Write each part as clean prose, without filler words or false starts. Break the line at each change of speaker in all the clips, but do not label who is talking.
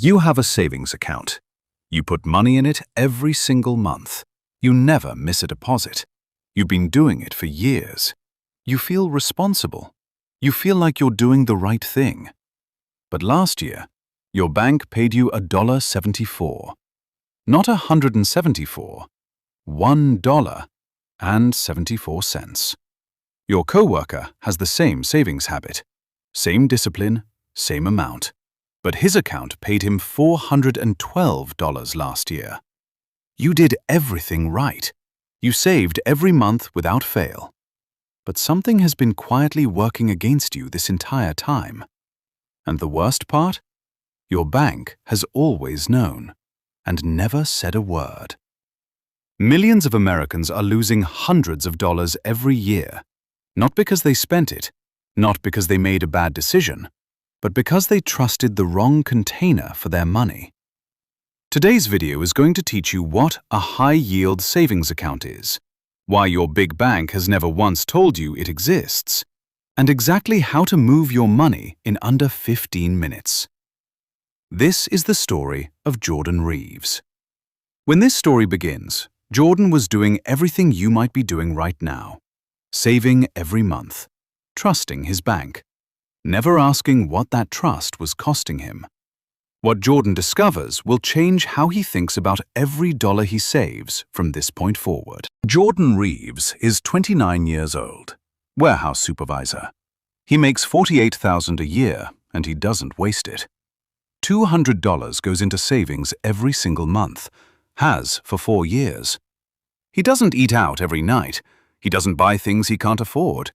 You have a savings account. You put money in it every single month. You never miss a deposit. You've been doing it for years. You feel responsible. You feel like you're doing the right thing. But last year, your bank paid you $1.74. Not $174, $1.74. Your coworker has the same savings habit, same discipline, same amount, but his account paid him $412 last year. You did everything right. You saved every month without fail. But something has been quietly working against you this entire time. And the worst part? Your bank has always known and never said a word. Millions of Americans are losing hundreds of dollars every year, not because they spent it, not because they made a bad decision, but because they trusted the wrong container for their money. Today's video is going to teach you what a high-yield savings account is, why your big bank has never once told you it exists, and exactly how to move your money in under 15 minutes. This is the story of Jordan Reeves. When this story begins, Jordan was doing everything you might be doing right now, saving every month, trusting his bank, never asking what that trust was costing him. What Jordan discovers will change how he thinks about every dollar he saves from this point forward. Jordan Reeves is 29 years old, warehouse supervisor. He makes $48,000 a year and he doesn't waste it. $200 goes into savings every single month, has for 4 years. He doesn't eat out every night. He doesn't buy things he can't afford.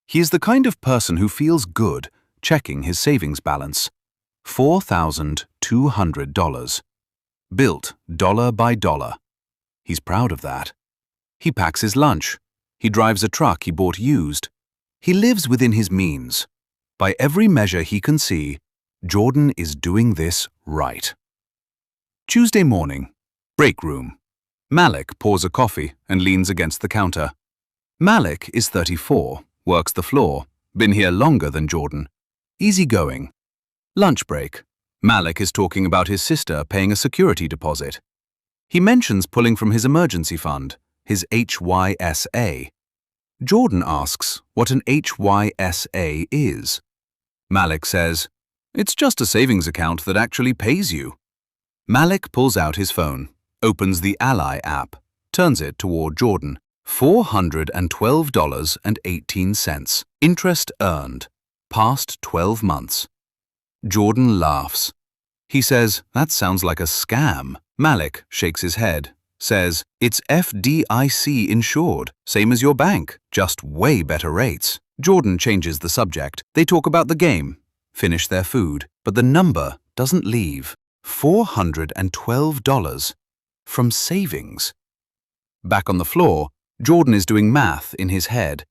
He is the kind of person who feels good checking his savings balance. $4,200. Built dollar by dollar. He's proud of that. He packs his lunch. He drives a truck he bought used. He lives within his means. By every measure he can see, Jordan is doing this right. Tuesday morning, break room. Malik pours a coffee and leans against the counter. Malik is 34, works the floor, been here longer than Jordan. Easygoing. Lunch break. Malik is talking about his sister paying a security deposit. He mentions pulling from his emergency fund, his HYSA. Jordan asks what an HYSA is. Malik says, "It's just a savings account that actually pays you." Malik pulls out his phone, opens the Ally app, turns it toward Jordan. $412.18. Interest earned. Past 12 months. Jordan laughs. He says, "That sounds like a scam." Malik shakes his head, says, "It's FDIC insured, same as your bank, just way better rates." Jordan changes the subject. They talk about the game, finish their food, but the number doesn't leave. $412 from savings. Back on the floor, Jordan is doing math in his head,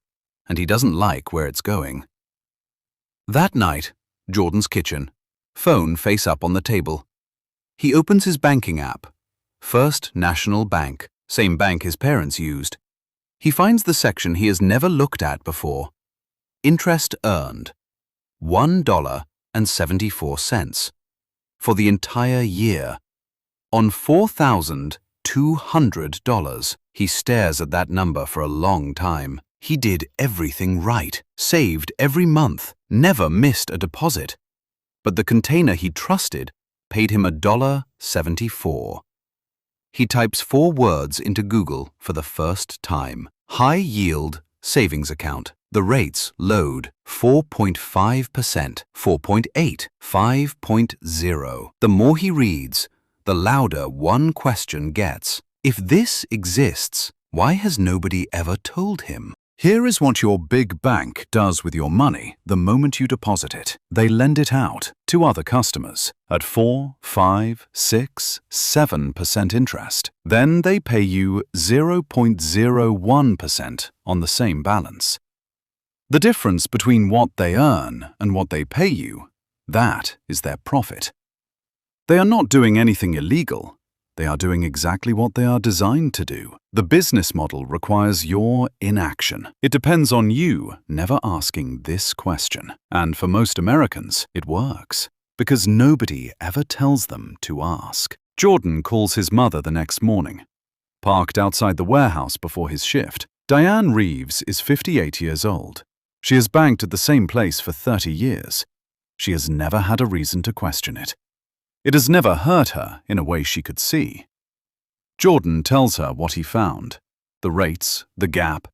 and he doesn't like where it's going. That night, Jordan's kitchen, phone face up on the table. He opens his banking app. First National Bank, same bank his parents used. He finds the section he has never looked at before. Interest earned. $1.74. For the entire year. On $4,200. He stares at that number for a long time. He did everything right, saved every month, never missed a deposit. But the container he trusted paid him $1.74. He types 4 words into Google for the first time. High yield savings account. The rates load 4.5%, 4.8, 5.0. The more he reads, the louder one question gets. If this exists, why has nobody ever told him? Here is what your big bank does with your money the moment you deposit it. They lend it out to other customers at 4, 5, 6, 7% interest. Then they pay you 0.01% on the same balance. The difference between what they earn and what they pay you, that is their profit. They are not doing anything illegal. They are doing exactly what they are designed to do. The business model requires your inaction. It depends on you never asking this question. And for most Americans, it works. because nobody ever tells them to ask. Jordan calls his mother the next morning. Parked outside the warehouse before his shift, Diane Reeves is 58 years old. She has banked at the same place for 30 years. She has never had a reason to question it. It has never hurt her in a way she could see. Jordan tells her what he found. The rates, the gap,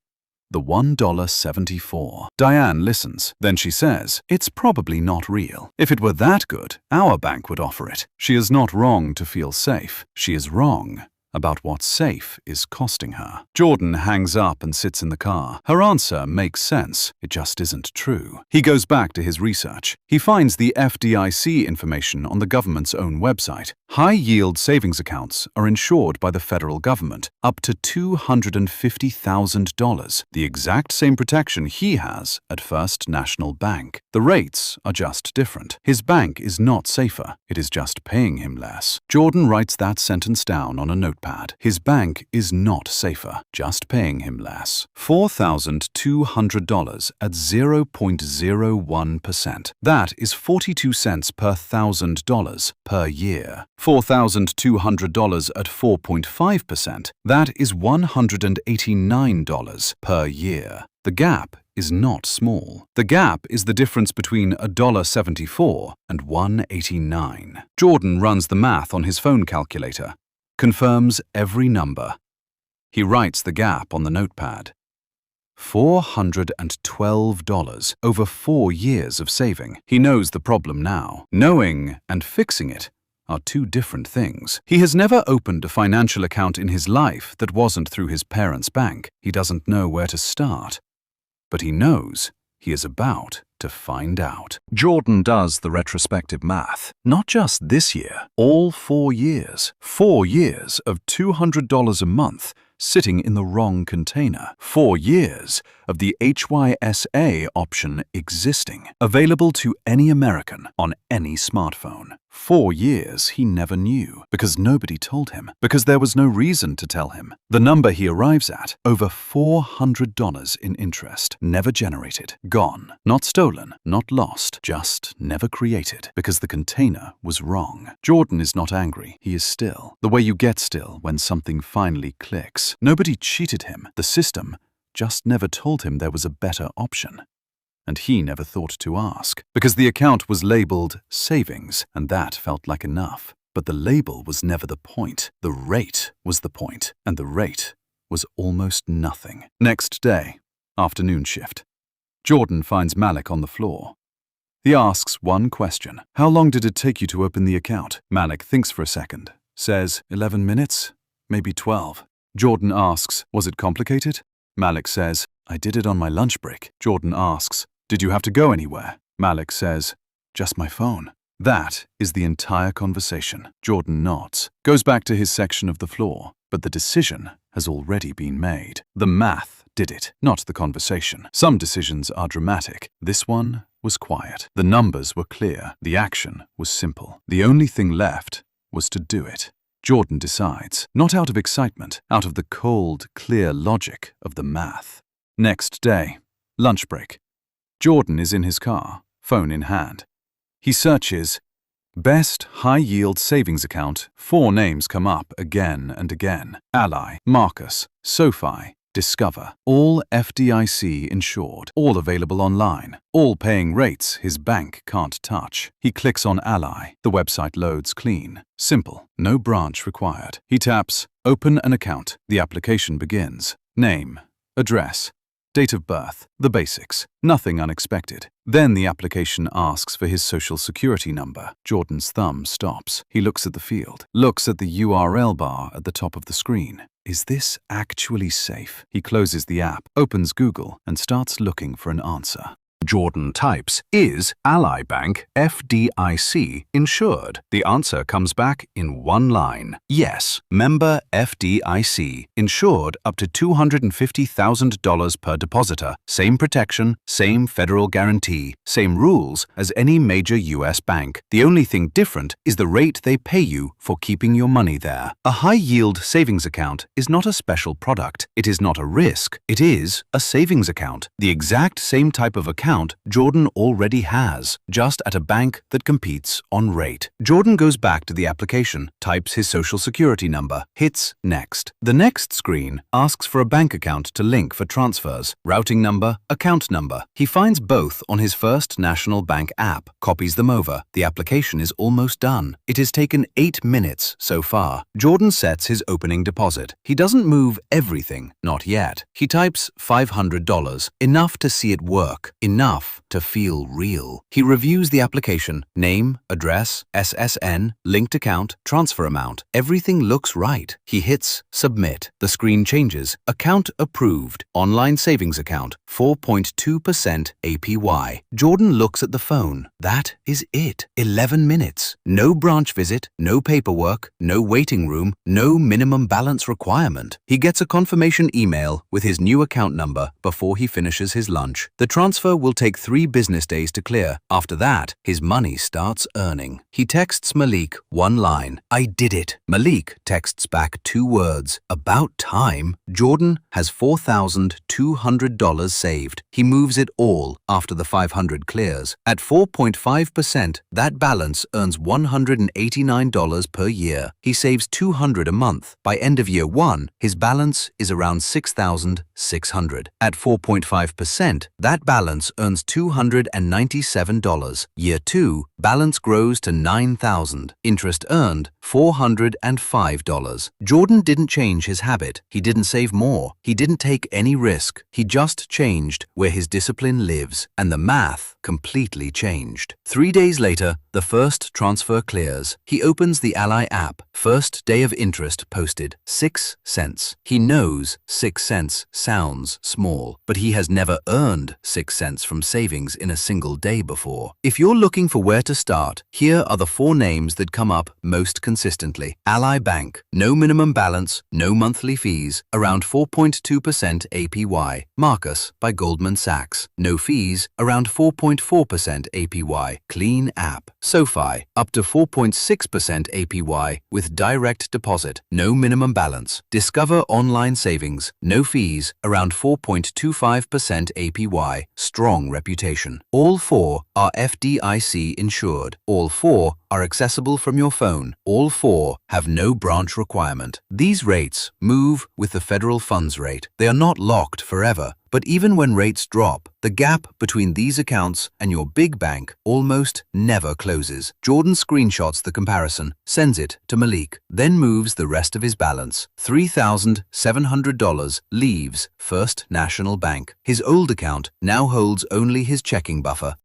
the $1.74. Diane listens. Then she says, "It's probably not real. If it were that good, our bank would offer it." She is not wrong to feel safe. She is wrong about what safe is costing her. Jordan hangs up and sits in the car. Her answer makes sense. It just isn't true. He goes back to his research. He finds the FDIC information on the government's own website. High-yield savings accounts are insured by the federal government, up to $250,000, the exact same protection he has at First National Bank. The rates are just different. His bank is not safer. It is just paying him less. Jordan writes that sentence down on a notepad. His bank is not safer, just paying him less. $4,200 at 0.01%. That is 42 cents per $1,000 per year. $4,200 at 4.5%. That is $189 per year. The gap is not small. The gap is the difference between $1.74 and $1.89. Jordan runs the math on his phone calculator, confirms every number. He writes the gap on the notepad. $412 over 4 years of saving. He knows the problem now. Knowing and fixing it are two different things. He has never opened a financial account in his life that wasn't through his parents' bank. He doesn't know where to start. But he knows he is about to find out. Jordan does the retrospective math. Not just this year, all 4 years. 4 years of $200 a month sitting in the wrong container. 4 years of the HYSA option existing, available to any American on any smartphone. 4 years he never knew, because nobody told him, because there was no reason to tell him. The number he arrives at, over $400 in interest, never generated, gone, not stolen, not lost, just never created, because the container was wrong. Jordan is not angry, he is still. The way you get still when something finally clicks. Nobody cheated him. The system just never told him there was a better option. And he never thought to ask, because the account was labeled savings, and that felt like enough. But the label was never the point. The rate was the point, and the rate was almost nothing. Next day, afternoon shift. Jordan finds Malik on the floor. He asks one question. "How long did it take you to open the account?" Malik thinks for a second, says 11 minutes, maybe 12. Jordan asks, "Was it complicated?" Malik says, "I did it on my lunch break." Jordan asks, "Did you have to go anywhere?" Malik says, "Just my phone." That is the entire conversation. Jordan nods, goes back to his section of the floor, but the decision has already been made. The math did it, not the conversation. Some decisions are dramatic. This one was quiet. The numbers were clear. The action was simple. The only thing left was to do it. Jordan decides, not out of excitement, out of the cold, clear logic of the math. Next day, lunch break. Jordan is in his car, phone in hand. He searches, best high-yield savings account. 4 names come up again and again. Ally, Marcus, SoFi, Discover. All FDIC insured. All available online. All paying rates his bank can't touch. He clicks on Ally. The website loads clean. Simple. No branch required. He taps, Open an account. The application begins. Name, address, date of birth, the basics. Nothing unexpected. Then the application asks for his social security number. Jordan's thumb stops. He looks at the field, looks at the URL bar at the top of the screen. Is this actually safe? He closes the app, opens Google, and starts looking for an answer. Jordan types, is Ally Bank FDIC insured? The answer comes back in one line. Yes, member FDIC, insured up to $250,000 per depositor. Same protection, same federal guarantee, same rules as any major U.S. bank. The only thing different is the rate they pay you for keeping your money there. A high-yield savings account is not a special product. It is not a risk. It is a savings account. The exact same type of account account Jordan already has, just at a bank that competes on rate. Jordan goes back to the application, types his social security number, hits next. The next screen asks for a bank account to link for transfers, routing number, account number. He finds both on his First National Bank app, copies them over. The application is almost done. It has taken 8 minutes so far. Jordan sets his opening deposit. He doesn't move everything, not yet. He types $500, enough to see it work, enough to feel real. He reviews the application, name, address, SSN, linked account, transfer amount. Everything looks right. He hits submit. The screen changes. Account approved. Online savings account, 4.2% APY. Jordan looks at the phone. That is it. 11 minutes. No branch visit, no paperwork, no waiting room, no minimum balance requirement. He gets a confirmation email with his new account number before he finishes his lunch. The transfer will take 3 business days to clear. After that, his money starts earning. He texts Malik one line, "I did it." Malik texts back 2 words, "About time." Jordan has $4,200 saved. He moves it all after the 500 clears. At 4.5%, that balance earns $189 per year. He saves $200 a month. By end of year 1, his balance is around $6,600. At 4.5%, that balance earns $297. Year 2, balance grows to $9,000. Interest earned, $405. Jordan didn't change his habit. He didn't save more. He didn't take any risk. He just changed where his discipline lives, and the math completely changed. 3 days later, the first transfer clears. He opens the Ally app. First day of interest posted, 6 cents. He knows 6 cents sounds small, but he has never earned 6 cents from savings in a single day before. If you're looking for where to start, here are the 4 names that come up most consistently. Ally Bank, no minimum balance, no monthly fees, around 4.2% APY. Marcus by Goldman Sachs, no fees, around 4.4% APY. Clean app. SoFi, up to 4.6% APY with direct deposit, no minimum balance. Discover Online Savings, no fees, around 4.25% APY. Strong reputation. All 4 are FDIC insured. All 4 are accessible from your phone. All 4 have no branch requirement. These rates move with the federal funds rate. They are not locked forever, but even when rates drop, the gap between these accounts and your big bank almost never closes. Jordan screenshots the comparison, sends it to Malik, then moves the rest of his balance, $3,700, leaves First National Bank. His old account now holds only his checking buffer.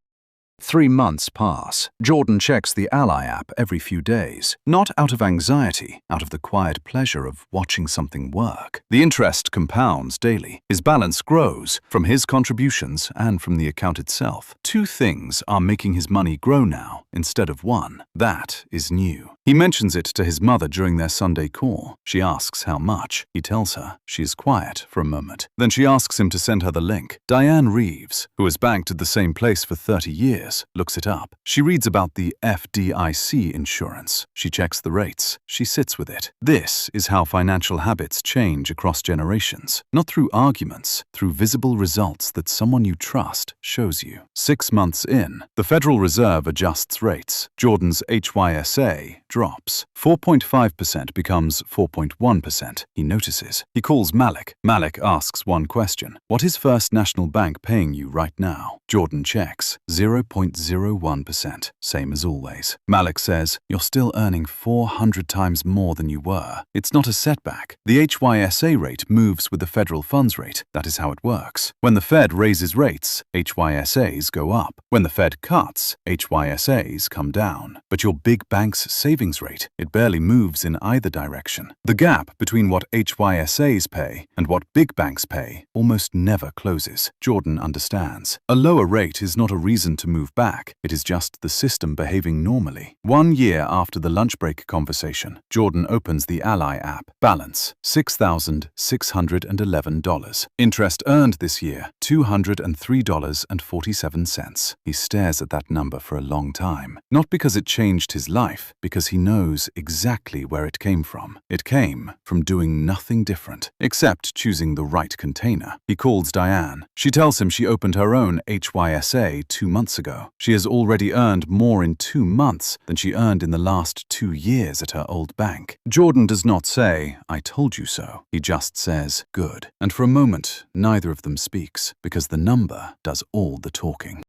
3 months pass. Jordan checks the Ally app every few days, not out of anxiety, out of the quiet pleasure of watching something work. The interest compounds daily. His balance grows from his contributions and from the account itself. 2 things are making his money grow now instead of 1. That is new. He mentions it to his mother during their Sunday call. She asks how much. He tells her. She is quiet for a moment. Then she asks him to send her the link. Diane Reeves, who has banked at the same place for 30 years, looks it up. She reads about the FDIC insurance. She checks the rates. She sits with it. This is how financial habits change across generations. Not through arguments, through visible results that someone you trust shows you. 6 months in, the Federal Reserve adjusts rates. Jordan's HYSA drops. 4.5% becomes 4.1%. He notices. He calls Malik. Malik asks one question. What is First National Bank paying you right now? Jordan checks. 0.01%. Same as always. Malik says, you're still earning 400 times more than you were. It's not a setback. The HYSA rate moves with the federal funds rate. That is how it works. When the Fed raises rates, HYSAs go up. When the Fed cuts, HYSAs come down. But your big bank's savings rate, it barely moves in either direction. The gap between what HYSAs pay and what big banks pay almost never closes. Jordan understands. A lower rate is not a reason to move back. It is just the system behaving normally. 1 year after the lunch break conversation, Jordan opens the Ally app. Balance, $6,611. Interest earned this year, $203.47. He stares at that number for a long time. Not because it changed his life, because
he knows exactly where it came from. It came from doing nothing different, except choosing the right container. He calls Diane. She tells him she opened her own HYSA 2 months ago. She has already earned more in 2 months than she earned in the last 2 years at her old bank. Jordan does not say, "I told you so." He just says, "Good." And for a moment, neither of them speaks, because the number does all the talking.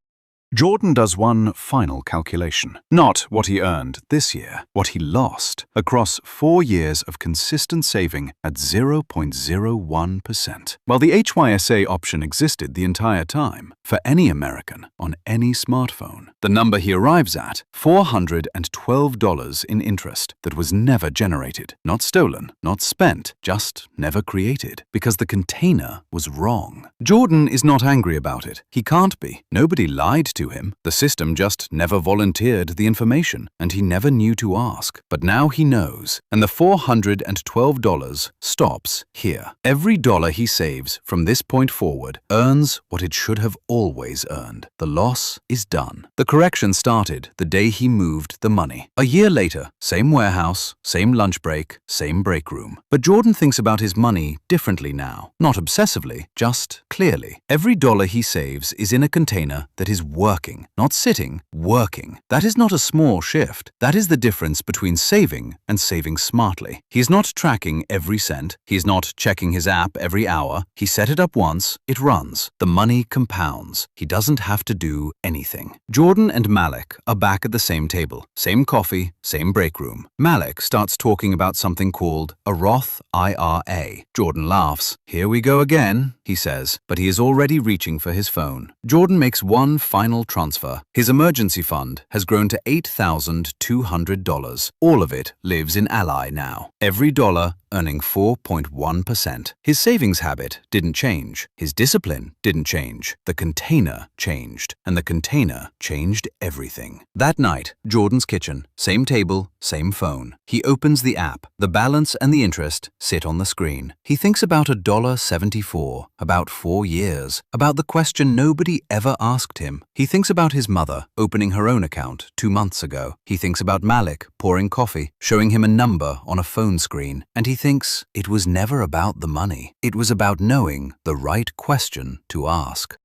Jordan does one final calculation. Not what he earned this year, what he lost across 4 years of consistent saving at 0.01%. While the HYSA option existed the entire time, for any American on any smartphone, the number he arrives at, $412 in interest that was never generated, not stolen, not spent, just never created, because the container was wrong. Jordan is not angry about it. He can't be. Nobody lied to him. The system just never volunteered the information, and he never knew to ask. But now he knows, and the $412 stops here. Every dollar he saves from this point forward earns what it should have always earned. The loss is done. The correction started the day he moved the money. A year later, same warehouse, same lunch break, same break room. But Jordan thinks about his money differently now. Not obsessively, just clearly. Every dollar he saves is in a container that is working. Not sitting, working. That is not a small shift. That is the difference between saving and saving smartly. He is not tracking every cent. He is not checking his app every hour. He set it up once, it runs. The money compounds. He doesn't have to do anything. Jordan and Malik are back at the same table. Same coffee, same break room. Malik starts talking about something called a Roth IRA. Jordan laughs. "Here we go again," he says, but he is already reaching for his phone. Jordan makes one final transfer. His emergency fund has grown to $8,200. All of it lives in Ally now. Every dollar earning 4.1%. His savings habit didn't change. His discipline didn't change. The container changed, and the container changed everything. That night, Jordan's kitchen, same table, same phone. He opens the app. The balance and the interest sit on the screen. He thinks about $1.74, about 4 years, about the question nobody ever asked him. He thinks about his mother opening her own account 2 months ago. He thinks about Malik pouring coffee, showing him a number on a phone screen, and he thinks it was never about the money. It was about knowing the right question to ask.